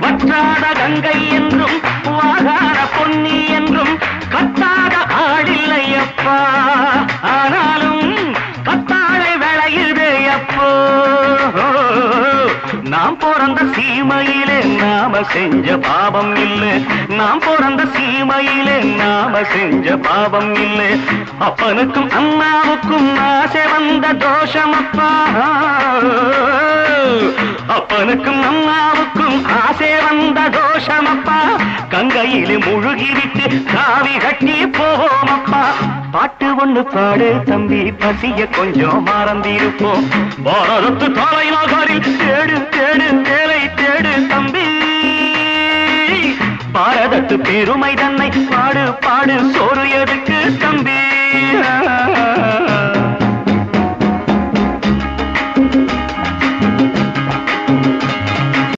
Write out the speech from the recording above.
வற்றாத கங்கை என்றும் வாகார பொன்னி என்றும் கத்தாத ஆடில்லை அப்பா. ஆனாலும் கத்தாழை விளையுதே அப்போ. நாம் பிறந்த சீமையிலே நாம செஞ்ச பாவம் இல்லை. நாம் பிறந்த சீமையிலே நாம செஞ்ச பாவம் இல்லை. அப்பனுக்கும் அம்மாவுக்கும் ஆசை வந்த தோஷமப்பா. அப்பனுக்கும் அம்மாவுக்கும் ஆசை வந்த தோஷமப்பா. கங்கையிலே முழுகிவிட்டு காவி கட்டி போவோமப்பா. பாட்டு ஒண்ணு பாடு தம்பி, பசிய கொஞ்சம் மறந்திருப்போம். பாரதத்து தலைநகரில் தேடு தேடு வேலை தேடு தம்பி. பாரதத்து பெருமை தன்னை பாடு பாடு சோறு எதுக்கு தம்பி.